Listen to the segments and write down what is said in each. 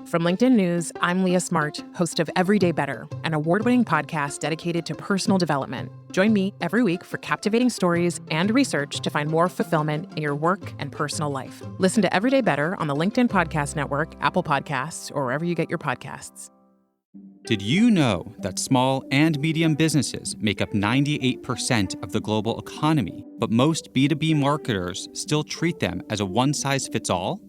From LinkedIn News, I'm Leah Smart, host of Everyday Better, an award-winning podcast dedicated to personal development. Join me every week for captivating stories and research to find more fulfillment in your work and personal life. Listen to Everyday Better on the LinkedIn Podcast Network, Apple Podcasts, or wherever you get your podcasts. Did you know that small and medium businesses make up 98% of the global economy, but most B2B marketers still treat them as a one-size-fits-all?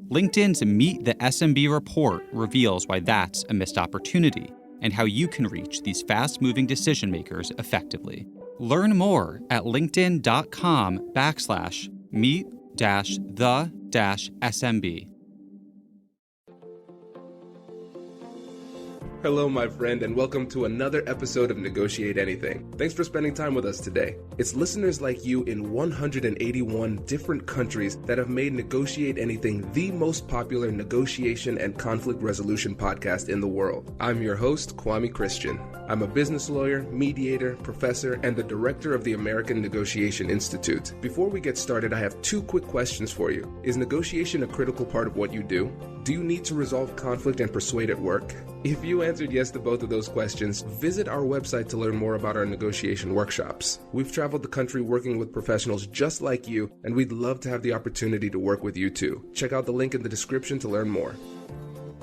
LinkedIn's Meet the SMB report reveals why that's a missed opportunity and how you can reach these fast-moving decision makers effectively. Learn more at linkedin.com/meet-the-SMB. Hello, my friend, and welcome to another episode of Negotiate Anything. Thanks for spending time with us today. It's listeners like you in 181 different countries that have made Negotiate Anything the most popular negotiation and conflict resolution podcast in the world. I'm your host, Kwame Christian. I'm a business lawyer, mediator, professor, and the director of the American Negotiation Institute. Before we get started, I have two quick questions for you. Is negotiation a critical part of what you do? Do you need to resolve conflict and persuade at work? If you answered yes to both of those questions, visit our website to learn more about our negotiation workshops. We've traveled the country working with professionals just like you, and we'd love to have the opportunity to work with you too. Check out the link in the description to learn more.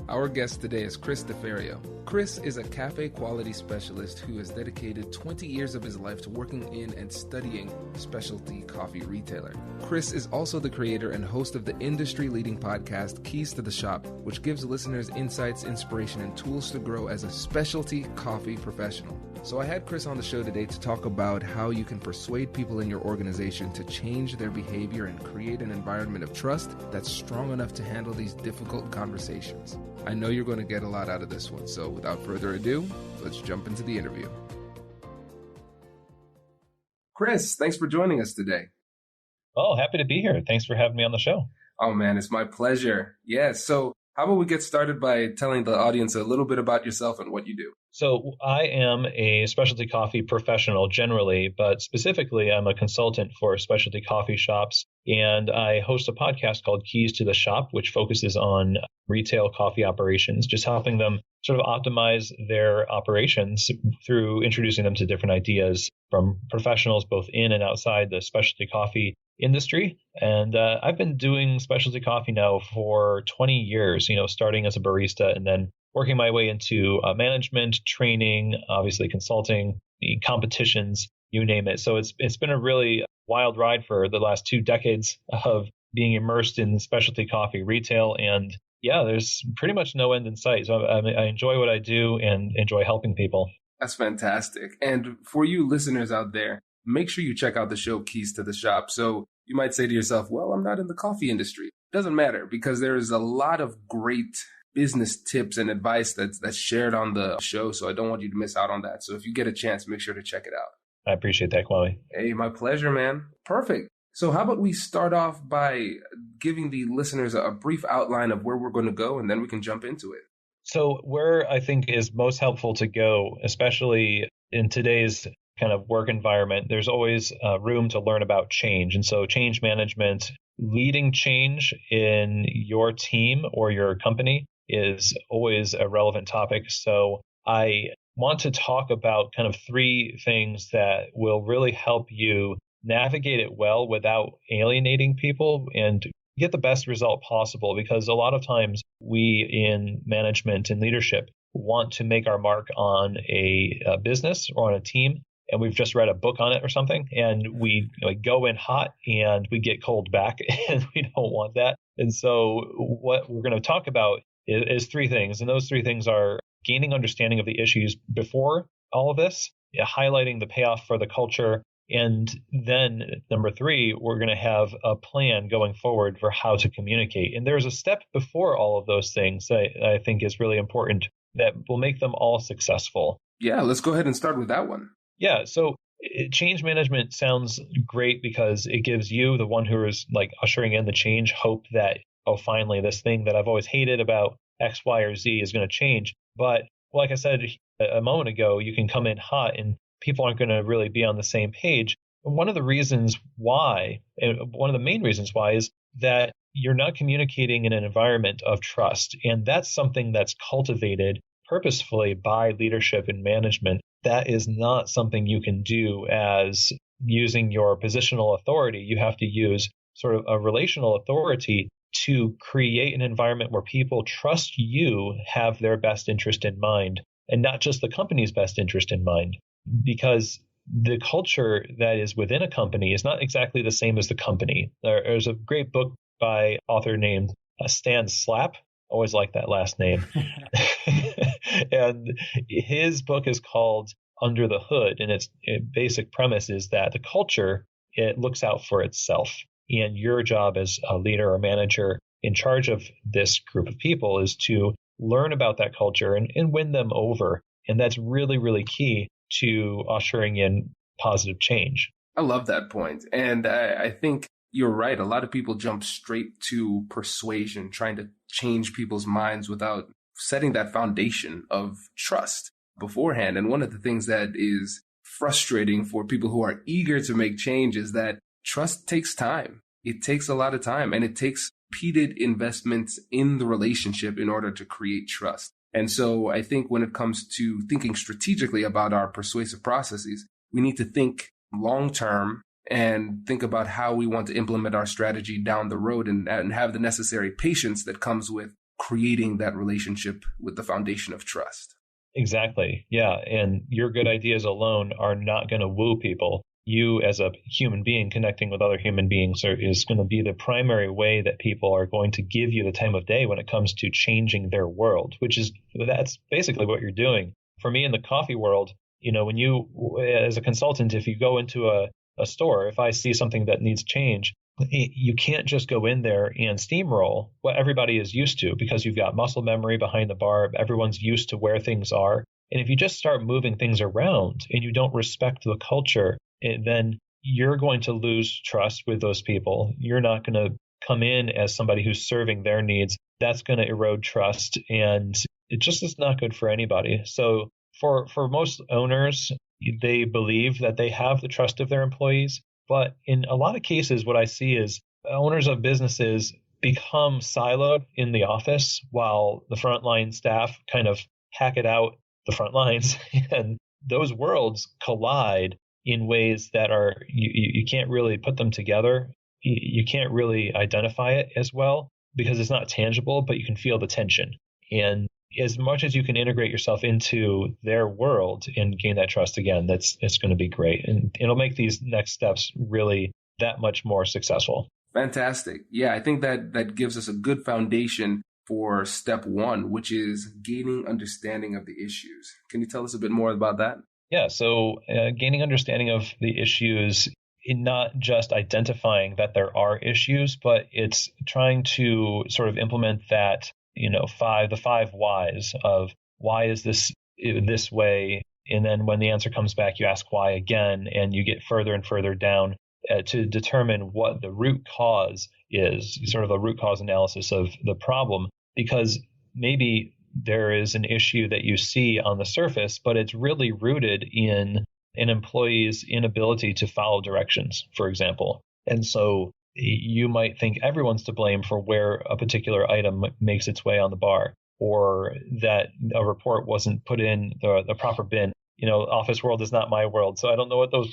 Our guest today is Chris Deferio. Chris is a cafe quality specialist who has dedicated 20 years of his life to working in and studying specialty coffee retailer. Chris is also the creator and host of the industry-leading podcast Keys to the Shop, which gives listeners insights, inspiration, and tools to grow as a specialty coffee professional. So I had Chris on the show today to talk about how you can persuade people in your organization to change their behavior and create an environment of trust that's strong enough to handle these difficult conversations. I know you're going to get a lot out of this one, so without further ado, let's jump into the interview. Chris, thanks for joining us today. Oh, happy to be here. Thanks for having me on the show. Oh man, it's my pleasure. Yeah, so how about we get started by telling the audience a little bit about yourself and what you do? So I am a specialty coffee professional generally, but specifically I'm a consultant for specialty coffee shops, and I host a podcast called Keys to the Shop, which focuses on retail coffee operations, just helping them sort of optimize their operations through introducing them to different ideas from professionals both in and outside the specialty coffee industry. And I've been doing specialty coffee now for 20 years, starting as a barista and then working my way into management, training, obviously consulting, competitions, you name it. So it's been a really wild ride for the last 2 decades of being immersed in specialty coffee retail. And yeah, there's pretty much no end in sight. So I enjoy what I do and enjoy helping people. That's fantastic. And for you listeners out there, make sure you check out the show Keys to the Shop. So you might say to yourself, well, I'm not in the coffee industry. It doesn't matter, because there is a lot of great business tips and advice that's shared on the show. So I don't want you to miss out on that. So if you get a chance, make sure to check it out. I appreciate that, Chloe. Hey, my pleasure, man. Perfect. So how about we start off by giving the listeners a brief outline of where we're going to go, and then we can jump into it. So where I think is most helpful to go, especially in today's kind of work environment, there's always room to learn about change. And so change management, leading change in your team or your company is always a relevant topic. So I want to talk about kind of 3 things that will really help you navigate it well without alienating people and get the best result possible. Because a lot of times we in management and leadership want to make our mark on a business or on a team, and we've just read a book on it or something, and we go in hot and we get cold back, and we don't want that. And so what we're going to talk about is 3 things. And those 3 things are gaining understanding of the issues before all of this, highlighting the payoff for the culture. And then number 3, we're going to have a plan going forward for how to communicate. And there's a step before all of those things that I think is really important that will make them all successful. Yeah, let's go ahead and start with that one. Yeah. So change management sounds great because it gives you, the one who is like ushering in the change, hope that, oh, finally, this thing that I've always hated about X, Y, or Z is going to change. But like I said a moment ago, you can come in hot and people aren't going to really be on the same page. And one of the reasons why, and one of the main reasons why, is that you're not communicating in an environment of trust. And that's something that's cultivated purposefully by leadership and management. That is not something you can do as using your positional authority. You have to use sort of a relational authority to create an environment where people trust you have their best interest in mind and not just the company's best interest in mind. Because the culture that is within a company is not exactly the same as the company. There's a great book by author named Stan Slapp. Always like that last name. And his book is called Under the Hood. And its basic premise is that the culture, it looks out for itself. And your job as a leader or manager in charge of this group of people is to learn about that culture and win them over. And that's really, really key to ushering in positive change. I love that point. And I think you're right. A lot of people jump straight to persuasion, trying to change people's minds without setting that foundation of trust beforehand. And one of the things that is frustrating for people who are eager to make change is that trust takes time. It takes a lot of time, and it takes repeated investments in the relationship in order to create trust. And so I think when it comes to thinking strategically about our persuasive processes, we need to think long term and think about how we want to implement our strategy down the road and have the necessary patience that comes with creating that relationship with the foundation of trust. Exactly. Yeah. And your good ideas alone are not going to woo people. You as a human being connecting with other human beings is going to be the primary way that people are going to give you the time of day when it comes to changing their world, that's basically what you're doing. For me in the coffee world, when you, as a consultant, if you go into a store, if I see something that needs change, you can't just go in there and steamroll what everybody is used to because you've got muscle memory behind the bar. Everyone's used to where things are. And if you just start moving things around and you don't respect the culture, then you're going to lose trust with those people. You're not going to come in as somebody who's serving their needs. That's going to erode trust, and it just is not good for anybody. So for most owners, they believe that they have the trust of their employees. But in a lot of cases, what I see is owners of businesses become siloed in the office while the frontline staff kind of hack it out the front lines. And those worlds collide in ways that are, you can't really put them together. You can't really identify it as well because it's not tangible, but you can feel the tension. And as much as you can integrate yourself into their world and gain that trust again, it's going to be great. And it'll make these next steps really that much more successful. Fantastic. Yeah, I think that gives us a good foundation for step one, which is gaining understanding of the issues. Can you tell us a bit more about that? Yeah, so gaining understanding of the issues, in not just identifying that there are issues, but it's trying to sort of implement that, the 5 whys of why is this way? And then when the answer comes back, you ask why again, and you get further and further down to determine what the root cause is, sort of a root cause analysis of the problem, because maybe there is an issue that you see on the surface, but it's really rooted in an employee's inability to follow directions, for example. And so you might think everyone's to blame for where a particular item makes its way on the bar, or that a report wasn't put in the proper bin. Office world is not my world, so I don't know what those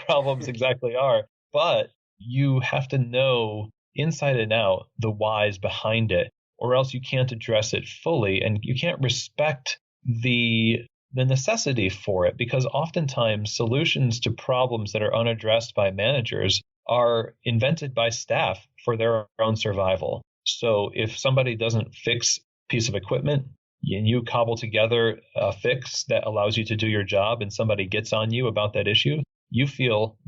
problems exactly are. But you have to know inside and out the whys behind it, or else you can't address it fully, and you can't respect the necessity for it, because oftentimes solutions to problems that are unaddressed by managers are invented by staff for their own survival. So if somebody doesn't fix a piece of equipment and you cobble together a fix that allows you to do your job and somebody gets on you about that issue, you feel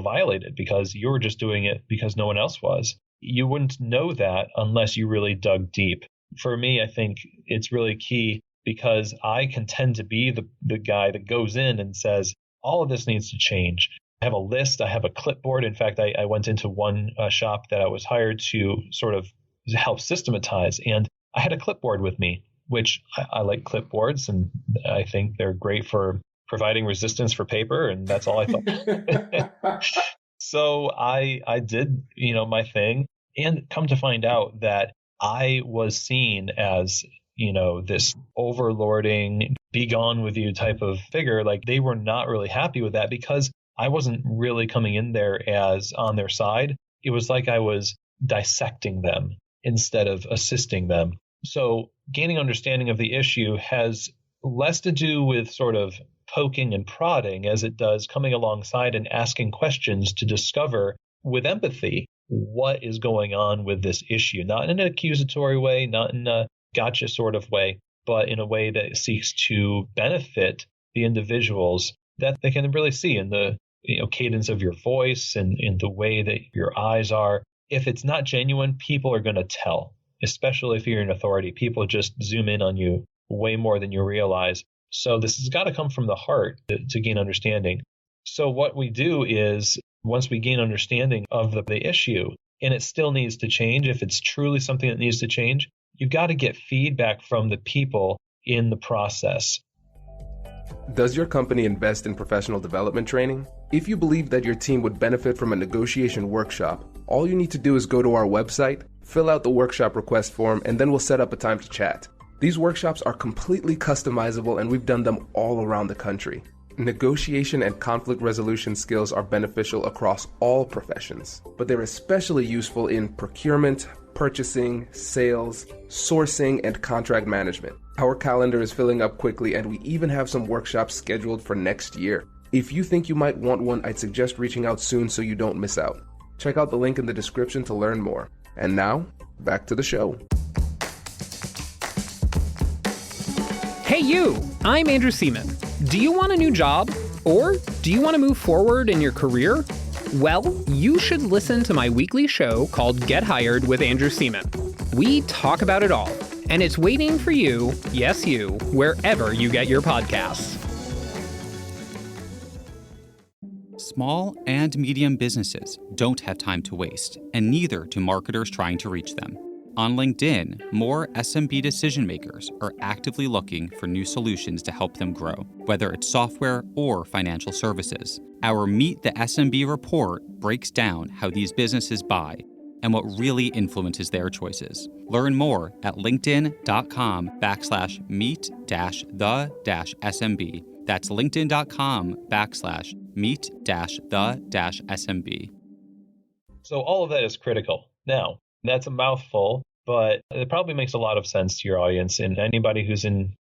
violated because you were just doing it because no one else was. You wouldn't know that unless you really dug deep. For me, I think it's really key because I can tend to be the guy that goes in and says, all of this needs to change. I have a list. I have a clipboard. In fact, I went into one shop that I was hired to sort of help systematize, and I had a clipboard with me, which I like clipboards, and I think they're great for providing resistance for paper, and that's all I thought. So I did, my thing. And come to find out that I was seen as, this overlording, be gone with you type of figure. Like, they were not really happy with that because I wasn't really coming in there as on their side. It was like I was dissecting them instead of assisting them. So gaining understanding of the issue has less to do with sort of poking and prodding as it does coming alongside and asking questions to discover with empathy what is going on with this issue, not in an accusatory way, not in a gotcha sort of way, but in a way that seeks to benefit the individuals that they can really see in the cadence of your voice and in the way that your eyes are. If it's not genuine, people are going to tell, especially if you're in authority. People just zoom in on you way more than you realize. So this has got to come from the heart to gain understanding. So what we do is once we gain understanding of the issue, and it still needs to change, if it's truly something that needs to change, you've got to get feedback from the people in the process. Does your company invest in professional development training? If you believe that your team would benefit from a negotiation workshop, all you need to do is go to our website, fill out the workshop request form, and then we'll set up a time to chat. These workshops are completely customizable, and we've done them all around the country. Negotiation and conflict resolution skills are beneficial across all professions, but they're especially useful in procurement, purchasing, sales, sourcing, and contract management. Our calendar is filling up quickly, and we even have some workshops scheduled for next year. If you think you might want one, I'd suggest reaching out soon so you don't miss out. Check out the link in the description to learn more. And now, back to the show. Hey you, I'm Andrew Seaman. Do you want a new job? Or do you want to move forward in your career? Well, you should listen to my weekly show called Get Hired with Andrew Seaman. We talk about it all, and it's waiting for you, yes you, wherever you get your podcasts. Small and medium businesses don't have time to waste, and neither do marketers trying to reach them. On LinkedIn, more SMB decision makers are actively looking for new solutions to help them grow, whether it's software or financial services. Our Meet the SMB report breaks down how these businesses buy and what really influences their choices. Learn more at linkedin.com/meet-the-SMB. That's linkedin.com/meet-the-SMB. So all of that is critical. Now, that's a mouthful, but it probably makes a lot of sense to your audience, and anybody who's in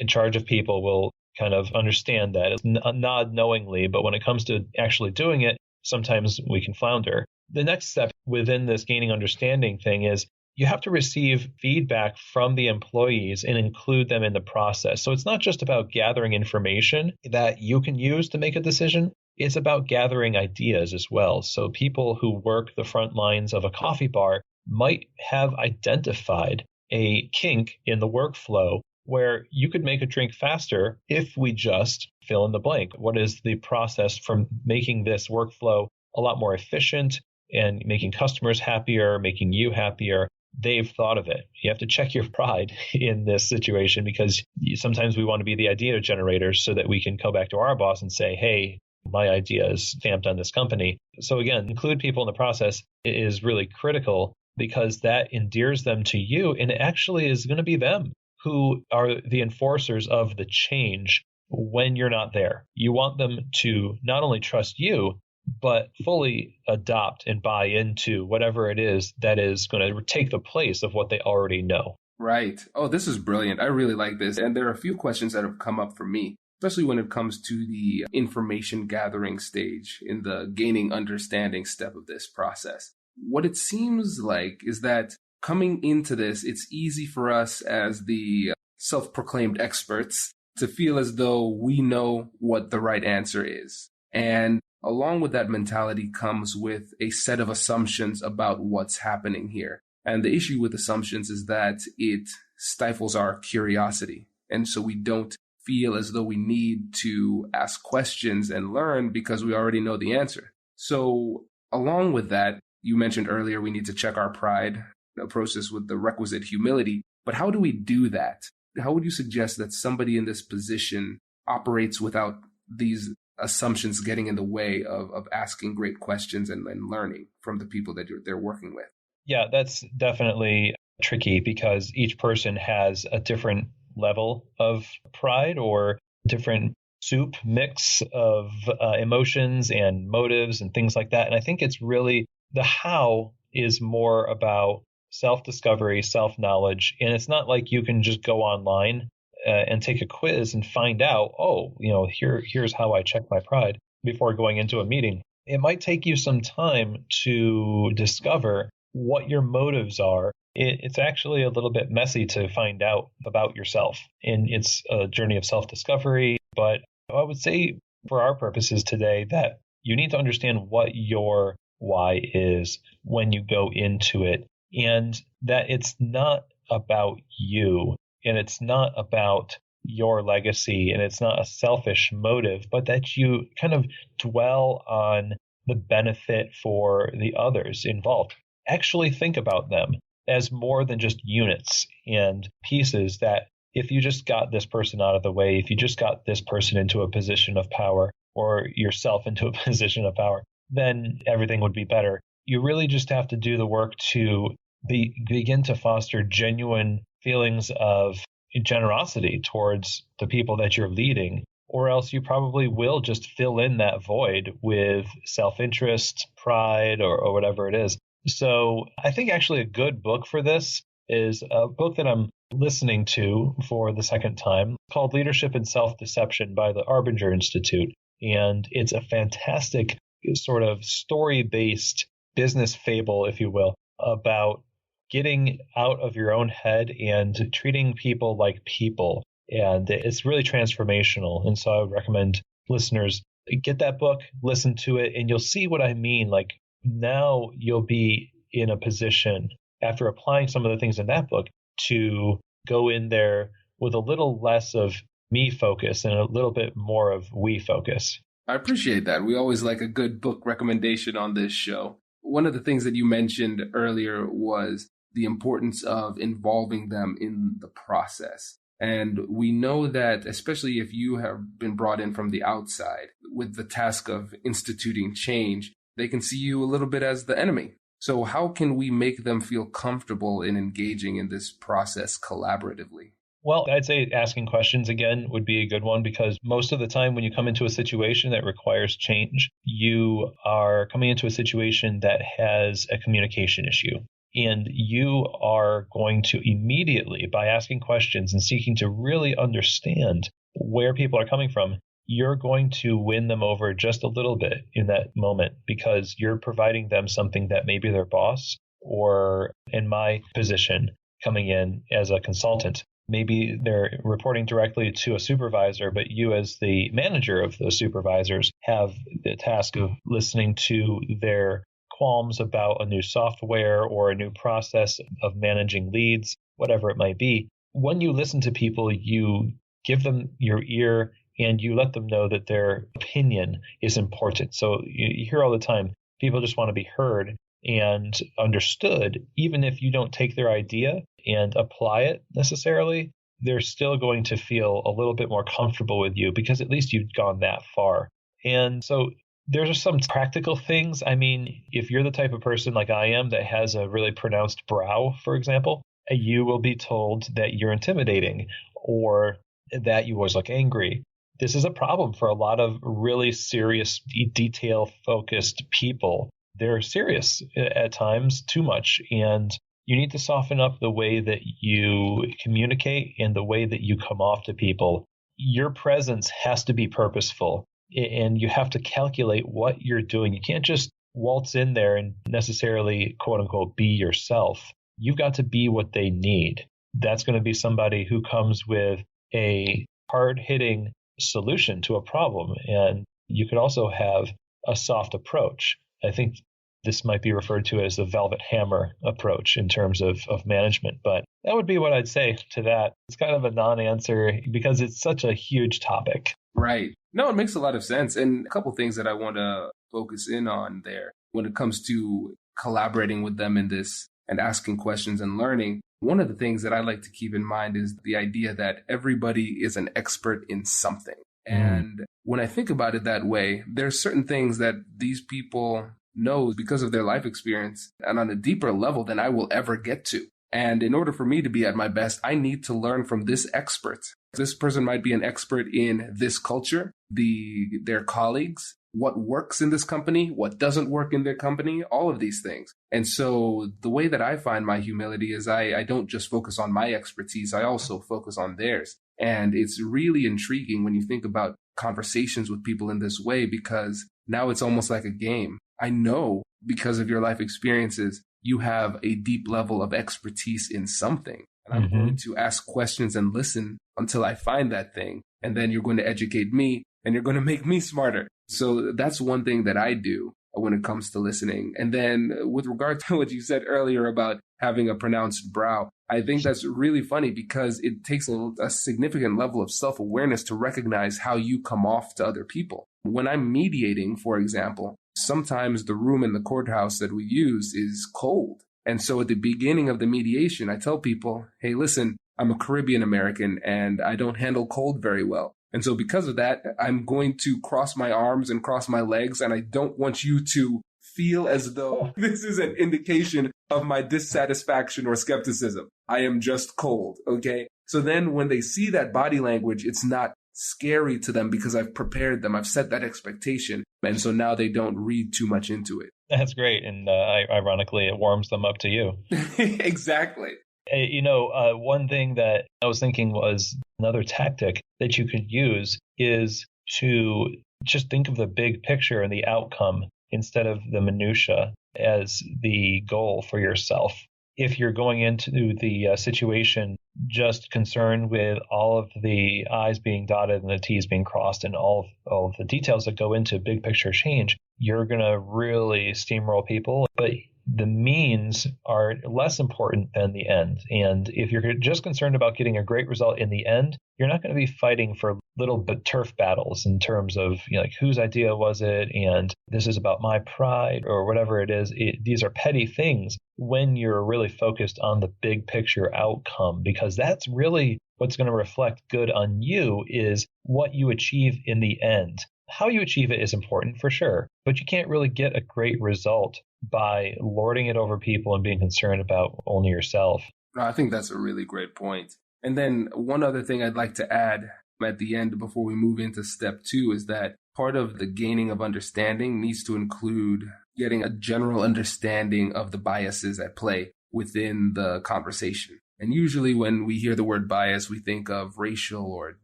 charge of people will kind of understand that. It's nod knowingly, but when it comes to actually doing it, sometimes we can flounder. The next step within this gaining understanding thing is you have to receive feedback from the employees and include them in the process. So it's not just about gathering information that you can use to make a decision. It's about gathering ideas as well. So people who work the front lines of a coffee bar might have identified a kink in the workflow where you could make a drink faster if we just fill in the blank. What is the process from making this workflow a lot more efficient and making customers happier, making you happier? They've thought of it. You have to check your pride in this situation because sometimes we want to be the idea generators so that we can go back to our boss and say, hey, my idea is stamped on this company. So again, include people in the process is really critical because that endears them to you, and it actually is going to be them who are the enforcers of the change when you're not there. You want them to not only trust you, but fully adopt and buy into whatever it is that is going to take the place of what they already know. Right. Oh, this is brilliant. I really like this. And there are a few questions that have come up for me, especially when it comes to the information gathering stage in the gaining understanding step of this process. What it seems like is that coming into this, it's easy for us as the self-proclaimed experts to feel as though we know what the right answer is. And along with that mentality comes with a set of assumptions about what's happening here. And the issue with assumptions is that it stifles our curiosity. And so we don't feel as though we need to ask questions and learn because we already know the answer. So along with that, you mentioned earlier we need to check our pride, approach this with the requisite humility. But how do we do that? How would you suggest that somebody in this position operates without these assumptions getting in the way of asking great questions and learning from the people that they're working with? Yeah, that's definitely tricky because each person has a different level of pride or different soup mix of emotions and motives and things like that. And I think it's really the how is more about self-discovery, self-knowledge. And it's not like you can just go online and take a quiz and find out, oh, here's how I check my pride before going into a meeting. It might take you some time to discover what your motives are. It's actually a little bit messy to find out about yourself. And it's a journey of self-discovery. But I would say for our purposes today that you need to understand what your why is when you go into it, and that it's not about you and it's not about your legacy and it's not a selfish motive, but that you kind of dwell on the benefit for the others involved. Actually think about them as more than just units and pieces that if you just got this person out of the way, if you just got this person into a position of power or yourself into a position of power, then everything would be better. You really just have to do the work to begin to foster genuine feelings of generosity towards the people that you're leading, or else you probably will just fill in that void with self-interest, pride, or whatever it is. So I think actually a good book for this is a book that I'm listening to for the second time called Leadership and Self-Deception by the Arbinger Institute. And it's a fantastic sort of story-based business fable, if you will, about getting out of your own head and treating people like people. And it's really transformational. And so I would recommend listeners get that book, listen to it, and you'll see what I mean. Like now you'll be in a position after applying some of the things in that book to go in there with a little less of me focus and a little bit more of we focus. I appreciate that. We always like a good book recommendation on this show. One of the things that you mentioned earlier was the importance of involving them in the process. And we know that, especially if you have been brought in from the outside with the task of instituting change, they can see you a little bit as the enemy. So how can we make them feel comfortable in engaging in this process collaboratively? Well, I'd say asking questions again would be a good one, because most of the time when you come into a situation that requires change, you are coming into a situation that has a communication issue. And you are going to immediately, by asking questions and seeking to really understand where people are coming from, you're going to win them over just a little bit in that moment, because you're providing them something that maybe their boss, or in my position coming in as a consultant, maybe they're reporting directly to a supervisor, but you as the manager of those supervisors have the task of listening to their qualms about a new software or a new process of managing leads, whatever it might be. When you listen to people, you give them your ear and you let them know that their opinion is important. So you hear all the time, people just want to be heard and understood. Even if you don't take their idea and apply it necessarily, they're still going to feel a little bit more comfortable with you because at least you've gone that far. And so there's some practical things. I mean, if you're the type of person like I am that has a really pronounced brow, for example, you will be told that you're intimidating or that you always look angry. This is a problem for a lot of really serious, detail-focused people. They're serious at times, too much, and you need to soften up the way that you communicate and the way that you come off to people. Your presence has to be purposeful, and you have to calculate what you're doing. You can't just waltz in there and necessarily, quote unquote, be yourself. You've got to be what they need. That's going to be somebody who comes with a hard-hitting solution to a problem. And you could also have a soft approach. I think this might be referred to as the velvet hammer approach in terms of management. But that would be what I'd say to that. It's kind of a non-answer because it's such a huge topic. Right. No, it makes a lot of sense. And a couple things that I want to focus in on there when it comes to collaborating with them in this and asking questions and learning. One of the things that I like to keep in mind is the idea that everybody is an expert in something. And when I think about it that way, there's certain things that these people knows because of their life experience and on a deeper level than I will ever get to. And in order for me to be at my best, I need to learn from this expert. This person might be an expert in this culture, their colleagues, what works in this company, what doesn't work in their company, all of these things. And so the way that I find my humility is I don't just focus on my expertise, I also focus on theirs. And it's really intriguing when you think about conversations with people in this way, because now it's almost like a game. I know because of your life experiences, you have a deep level of expertise in something. And I'm going to ask questions and listen until I find that thing. And then you're going to educate me and you're going to make me smarter. So that's one thing that I do when it comes to listening. And then with regard to what you said earlier about having a pronounced brow, I think that's really funny because it takes a significant level of self-awareness to recognize how you come off to other people. When I'm mediating, for example, sometimes the room in the courthouse that we use is cold. And so at the beginning of the mediation, I tell people, hey, listen, I'm a Caribbean American and I don't handle cold very well. And so because of that, I'm going to cross my arms and cross my legs. And I don't want you to feel as though this is an indication of my dissatisfaction or skepticism. I am just cold. Okay. So then when they see that body language, it's not scary to them because I've prepared them. I've set that expectation. And so now they don't read too much into it. That's great. And ironically, it warms them up to you. Exactly. One thing that I was thinking was another tactic that you could use is to just think of the big picture and the outcome instead of the minutia as the goal for yourself. If you're going into the situation just concerned with all of the I's being dotted and the T's being crossed and all of the details that go into big picture change, you're going to really steamroll people. But the means are less important than the end. And if you're just concerned about getting a great result in the end, you're not going to be fighting for little turf battles in terms of like whose idea was it and this is about my pride or whatever it is. These are petty things when you're really focused on the big picture outcome, because that's really what's going to reflect good on you is what you achieve in the end. How you achieve it is important for sure, but you can't really get a great result by lording it over people and being concerned about only yourself. I think that's a really great point. And then one other thing I'd like to add at the end before we move into step 2 is that part of the gaining of understanding needs to include getting a general understanding of the biases at play within the conversation. And usually when we hear the word bias, we think of racial or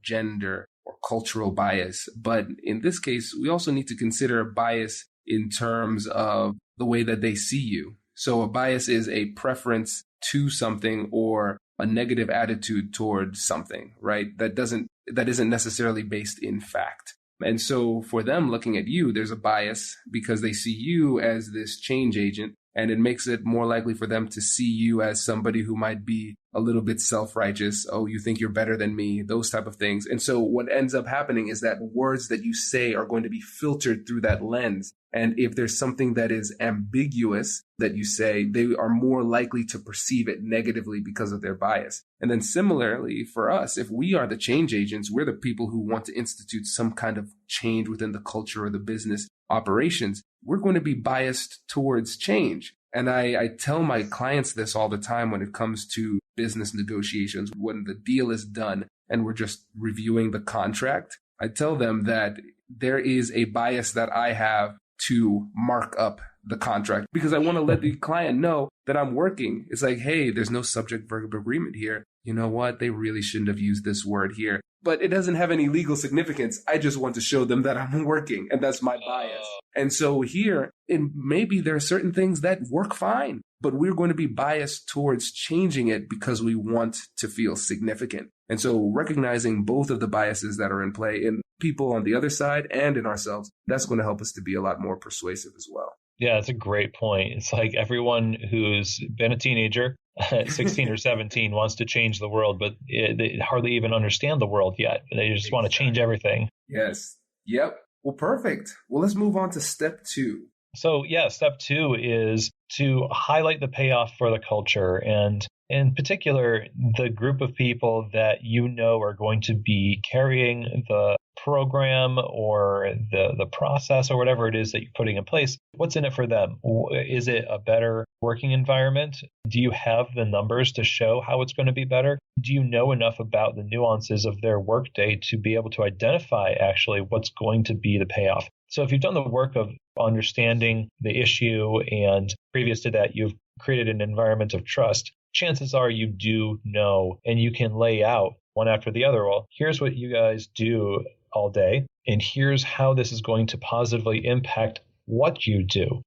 gender or cultural bias. But in this case, we also need to consider bias in terms of the way that they see you. So a bias is a preference to something or a negative attitude towards something, right? That isn't necessarily based in fact. And so for them looking at you, there's a bias because they see you as this change agent, and it makes it more likely for them to see you as somebody who might be a little bit self-righteous. Oh, you think you're better than me, those type of things. And so what ends up happening is that words that you say are going to be filtered through that lens. And if there's something that is ambiguous that you say, they are more likely to perceive it negatively because of their bias. And then similarly for us, if we are the change agents, we're the people who want to institute some kind of change within the culture or the business operations, we're going to be biased towards change. And I tell my clients this all the time when it comes to business negotiations. When the deal is done and we're just reviewing the contract, I tell them that there is a bias that I have to mark up the contract because I want to let the client know that I'm working. It's like, hey, there's no subject verb agreement here. You know what? They really shouldn't have used this word here, but it doesn't have any legal significance. I just want to show them that I'm working, and that's my bias. And so here, maybe there are certain things that work fine, but we're going to be biased towards changing it because we want to feel significant. And so recognizing both of the biases that are in play in people on the other side and in ourselves, that's going to help us to be a lot more persuasive as well. Yeah, that's a great point. It's like everyone who's been a teenager at 16 or 17 wants to change the world, but they hardly even understand the world yet. They just want to change everything. Yes. Yep. Well, perfect. Well, let's move on to step 2. So yeah, step 2 is to highlight the payoff for the culture, and in particular, the group of people that you know are going to be carrying the program or the process or whatever it is that you're putting in place, what's in it for them? Is it a better working environment? Do you have the numbers to show how it's going to be better? Do you know enough about the nuances of their workday to be able to identify actually what's going to be the payoff? So if you've done the work of understanding the issue and previous to that, you've created an environment of trust, chances are you do know and you can lay out one after the other. Well, here's what you guys do all day, and here's how this is going to positively impact what you do.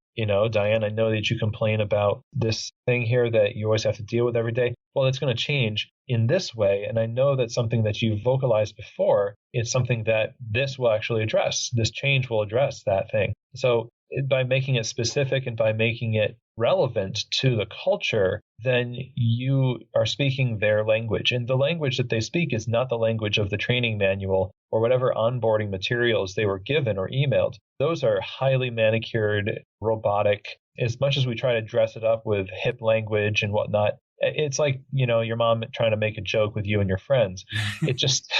Diane, I know that you complain about this thing here that you always have to deal with every day. Well, it's going to change in this way. And I know that's something that you've vocalized before. It's something that this will actually address. This change will address that thing. So by making it specific and by making it relevant to the culture, then you are speaking their language. And the language that they speak is not the language of the training manual or whatever onboarding materials they were given or emailed. Those are highly manicured, robotic. As much as we try to dress it up with hip language and whatnot, it's like, your mom trying to make a joke with you and your friends. It just,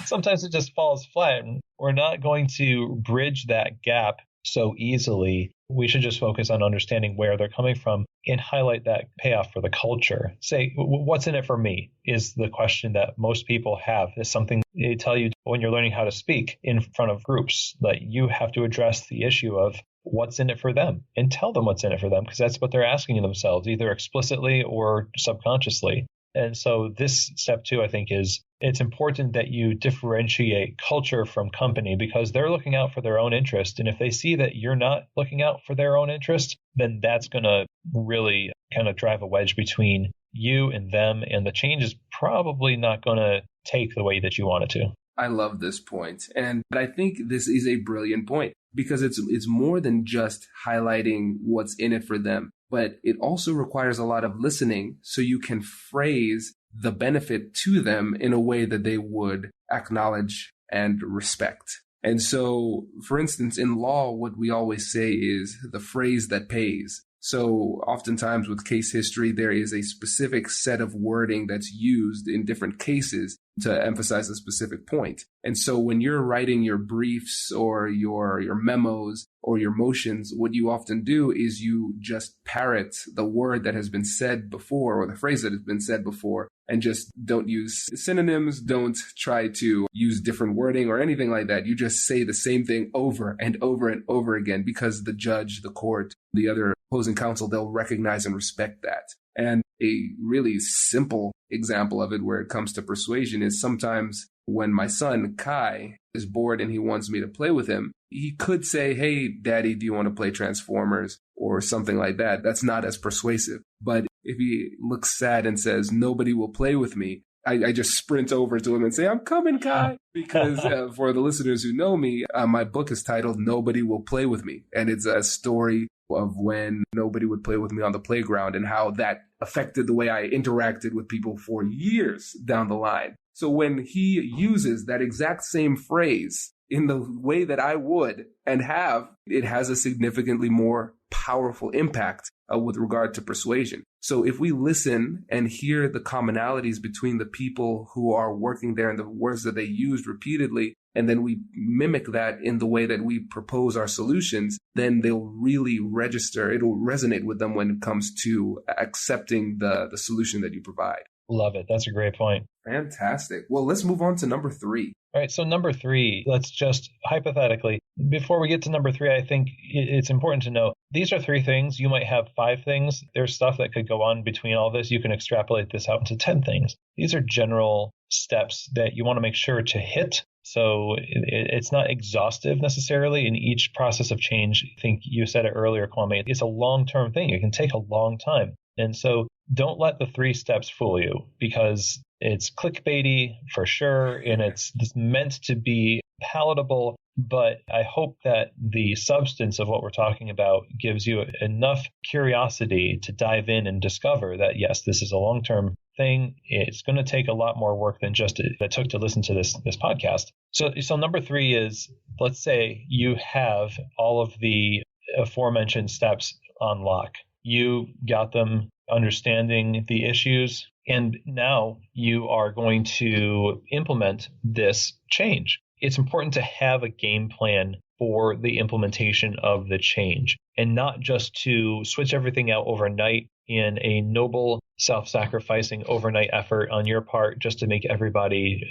sometimes it just falls flat. And we're not going to bridge that gap so easily. We should just focus on understanding where they're coming from and highlight that payoff for the culture. Say, what's in it for me is the question that most people have. Is something they tell you when you're learning how to speak in front of groups, that you have to address the issue of what's in it for them and tell them what's in it for them, because that's what they're asking themselves, either explicitly or subconsciously. And so this step 2, I think, is it's important that you differentiate culture from company, because they're looking out for their own interest. And if they see that you're not looking out for their own interest, then that's going to really kind of drive a wedge between you and them. And the change is probably not going to take the way that you want it to. I love this point. But I think this is a brilliant point, because it's more than just highlighting what's in it for them, but it also requires a lot of listening so you can phrase the benefit to them in a way that they would acknowledge and respect. And so, for instance, in law, what we always say is the phrase that pays. So oftentimes with case history, there is a specific set of wording that's used in different cases to emphasize a specific point. And so when you're writing your briefs or your memos or your motions, what you often do is you just parrot the word that has been said before, or the phrase that has been said before, and just don't use synonyms, don't try to use different wording or anything like that. You just say the same thing over and over and over again, because the judge, the court, the other opposing counsel, they'll recognize and respect that. And a really simple example of it where it comes to persuasion is sometimes when my son, Kai, is bored and he wants me to play with him, he could say, "Hey, Daddy, do you want to play Transformers?" or something like that. That's not as persuasive. But if he looks sad and says, "Nobody will play with me," I just sprint over to him and say, "I'm coming, Kai." Because for the listeners who know me, my book is titled "Nobody Will Play With Me." And it's a story of when nobody would play with me on the playground and how that affected the way I interacted with people for years down the line. So when he uses that exact same phrase in the way that I would and have, it has a significantly more powerful impact with regard to persuasion. So if we listen and hear the commonalities between the people who are working there and the words that they used repeatedly, and then we mimic that in the way that we propose our solutions, then they'll really register. It'll resonate with them when it comes to accepting the solution that you provide. Love it. That's a great point. Fantastic. Well, let's move on to number 3. All right. So number 3, let's just hypothetically, before we get to number 3, I think it's important to know these are 3 things. You might have 5 things. There's stuff that could go on between all this. You can extrapolate this out into 10 things. These are general steps that you want to make sure to hit. So it's not exhaustive necessarily in each process of change. I think you said it earlier, Kwame. It's a long-term thing. It can take a long time. And so don't let the 3 steps fool you, because it's clickbaity for sure, and it's meant to be palatable. But I hope that the substance of what we're talking about gives you enough curiosity to dive in and discover that, yes, this is a long-term thing. It's going to take a lot more work than just it took to listen to this podcast. So number 3 is, let's say you have all of the aforementioned steps on lock. You got them understanding the issues, and now you are going to implement this change. it's important to have a game plan for the implementation of the change and not just to switch everything out overnight in a noble, self-sacrificing overnight effort on your part just to make everybody,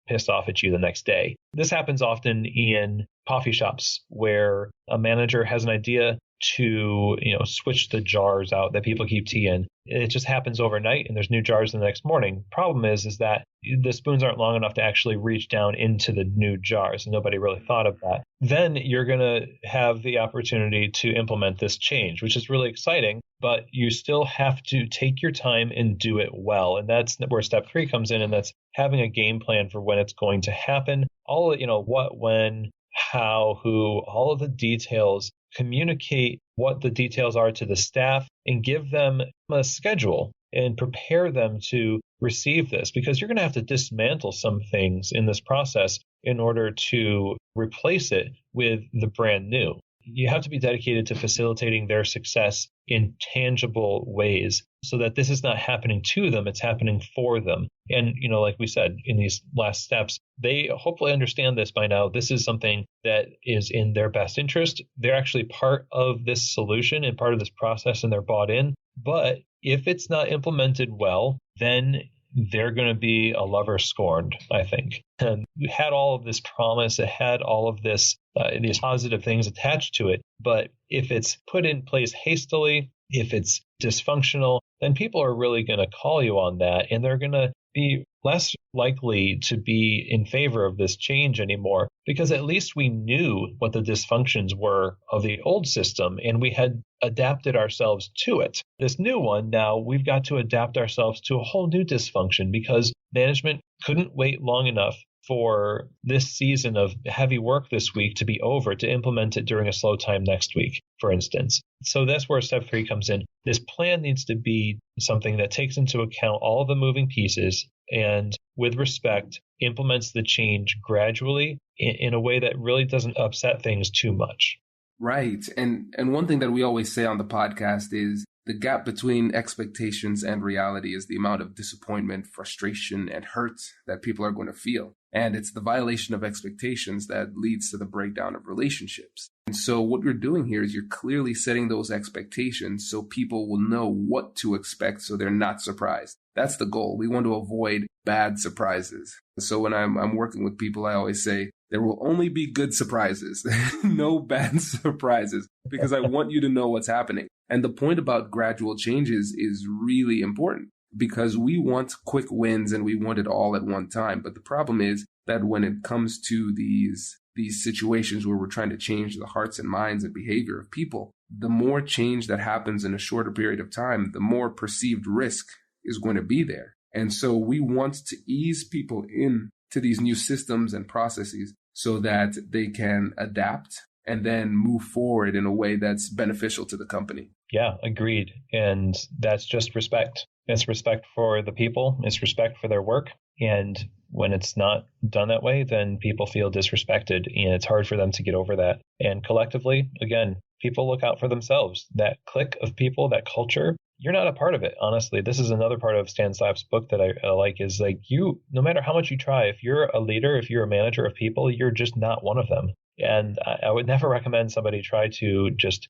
pissed off at you the next day. This happens often in coffee shops where a manager has an idea to, switch the jars out that people keep tea in. It just happens overnight and there's new jars the next morning. Problem is that the spoons aren't long enough to actually reach down into the new jars. And nobody really thought of that. Then you're going to have the opportunity to implement this change, which is really exciting, but you still have to take your time and do it well. And that's where step 3 comes in. And that's having a game plan for when it's going to happen. All, what, when, how, who, all of the details. Communicate what the details are to the staff and give them a schedule and prepare them to receive this, because you're going to have to dismantle some things in this process in order to replace it with the brand new. You have to be dedicated to facilitating their success in tangible ways so that this is not happening to them, it's happening for them. And, like we said, in these last steps, they hopefully understand this by now. This is something that is in their best interest. They're actually part of this solution and part of this process, and they're bought in. But if it's not implemented well, then they're going to be a lover scorned, I think. And it had all of this promise, it had all of this, these positive things attached to it. But if it's put in place hastily, if it's dysfunctional, then people are really going to call you on that, and they're going to be less likely to be in favor of this change anymore, because at least we knew what the dysfunctions were of the old system and we had adapted ourselves to it. This new one, now we've got to adapt ourselves to a whole new dysfunction because management couldn't wait long enough for this season of heavy work this week to be over to implement it during a slow time next week, for instance. So that's where step 3 comes in. This plan needs to be something that takes into account all of the moving pieces and with respect implements the change gradually in a way that really doesn't upset things too much. Right. And one thing that we always say on the podcast is the gap between expectations and reality is the amount of disappointment, frustration, and hurt that people are going to feel. And it's the violation of expectations that leads to the breakdown of relationships. And so what you're doing here is you're clearly setting those expectations so people will know what to expect so they're not surprised. That's the goal. We want to avoid bad surprises. So when I'm working with people, I always say, there will only be good surprises, no bad surprises, because I want you to know what's happening. And the point about gradual changes is really important because we want quick wins and we want it all at one time. But the problem is that when it comes to these situations where we're trying to change the hearts and minds and behavior of people, the more change that happens in a shorter period of time, the more perceived risk is going to be there. And so we want to ease people in to these new systems and processes so that they can adapt and then move forward in a way that's beneficial to the company. Yeah, agreed. And that's just respect. It's respect for the people. It's respect for their work. And when it's not done that way, then people feel disrespected and it's hard for them to get over that. And collectively, again, people look out for themselves. That clique of people, that culture, you're not a part of it. Honestly, this is another part of Stan Slapp's book that I like is like you, no matter how much you try, if you're a leader, if you're a manager of people, you're just not one of them. And I would never recommend somebody try to just,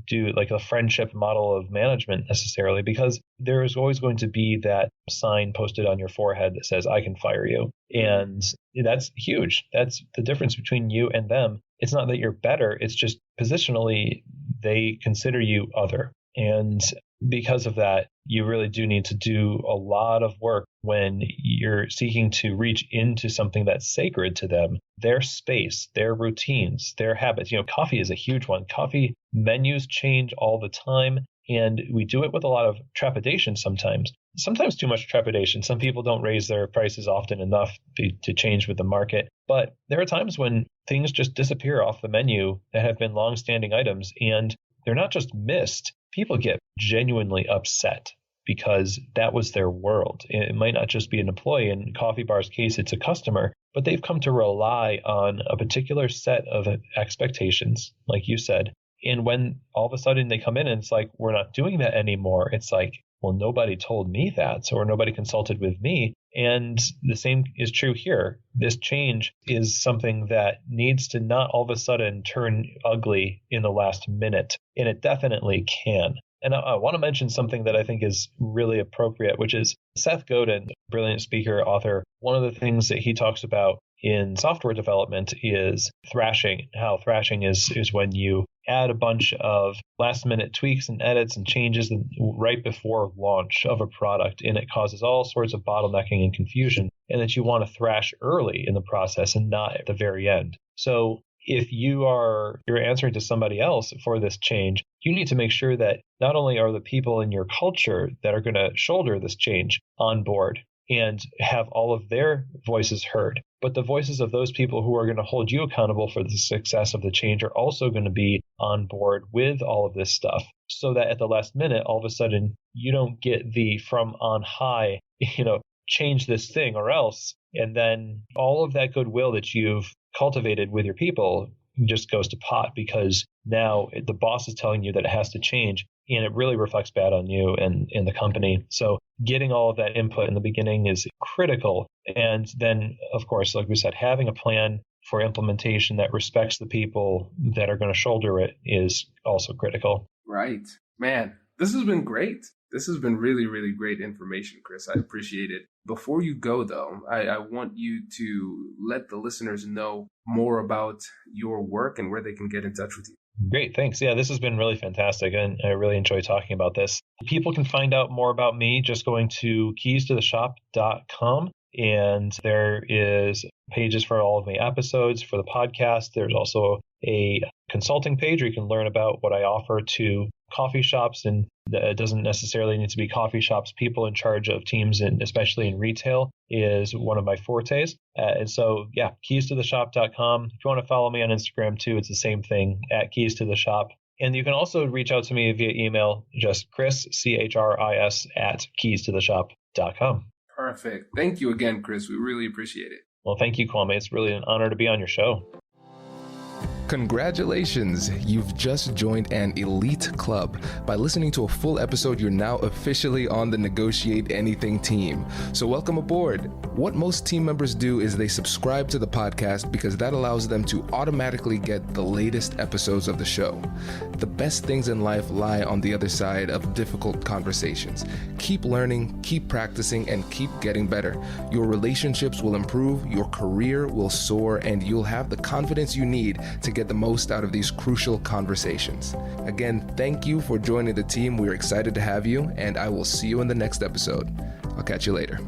do like a friendship model of management necessarily, because there is always going to be that sign posted on your forehead that says, I can fire you. And that's huge. That's the difference between you and them. It's not that you're better. It's just positionally, they consider you other. And because of that, you really do need to do a lot of work when you're seeking to reach into something that's sacred to them, their space, their routines, their habits. Coffee is a huge one. Coffee menus change all the time, and we do it with a lot of trepidation sometimes too much trepidation. Some people don't raise their prices often enough to change with the market. But there are times when things just disappear off the menu that have been long-standing items, and they're not just missed. People get genuinely upset because that was their world. It might not just be an employee. In Coffee Bar's case, it's a customer, but they've come to rely on a particular set of expectations, like you said. And when all of a sudden they come in and it's like, we're not doing that anymore, it's like, well, nobody told me that, or nobody consulted with me. And the same is true here. This change is something that needs to not all of a sudden turn ugly in the last minute, and it definitely can. And I want to mention something that I think is really appropriate, which is Seth Godin, brilliant speaker, author. One of the things that he talks about in software development is thrashing, how thrashing is when you add a bunch of last minute tweaks and edits and changes right before launch of a product, and it causes all sorts of bottlenecking and confusion, and that you want to thrash early in the process and not at the very end. So if you're answering to somebody else for this change, you need to make sure that not only are the people in your culture that are going to shoulder this change on board and have all of their voices heard, but the voices of those people who are going to hold you accountable for the success of the change are also going to be on board with all of this stuff, so that at the last minute, all of a sudden, you don't get the from on high, change this thing or else. And then all of that goodwill that you've cultivated with your people just goes to pot, because now the boss is telling you that it has to change, and it really reflects bad on you and the company. So getting all of that input in the beginning is critical. And then, of course, like we said, having a plan for implementation that respects the people that are going to shoulder it is also critical. Right. Man, this has been great. This has been really, really great information, Chris. I appreciate it. Before you go, though, I want you to let the listeners know more about your work and where they can get in touch with you. Great. Thanks. Yeah, this has been really fantastic, and I really enjoy talking about this. People can find out more about me just going to keystotheshop.com, and there is pages for all of my episodes for the podcast. There's also a consulting page where you can learn about what I offer to coffee shops, and it doesn't necessarily need to be coffee shops. People in charge of teams, and especially in retail, is one of my fortes. And so, yeah, keystotheshop.com. If you want to follow me on Instagram too, it's the same thing, at keystotheshop. And you can also reach out to me via email, just Chris, CHRIS, at keystotheshop.com. Perfect. Thank you again, Chris. We really appreciate it. Well, thank you, Kwame. It's really an honor to be on your show. Congratulations, you've just joined an elite club. By listening to a full episode, you're now officially on the Negotiate Anything team. So welcome aboard. What most team members do is they subscribe to the podcast because that allows them to automatically get the latest episodes of the show. The best things in life lie on the other side of difficult conversations. Keep learning, keep practicing, and keep getting better. Your relationships will improve, your career will soar, and you'll have the confidence you need to get the most out of these crucial conversations. Again, thank you for joining the team. We're excited to have you, and I will see you in the next episode. I'll catch you later.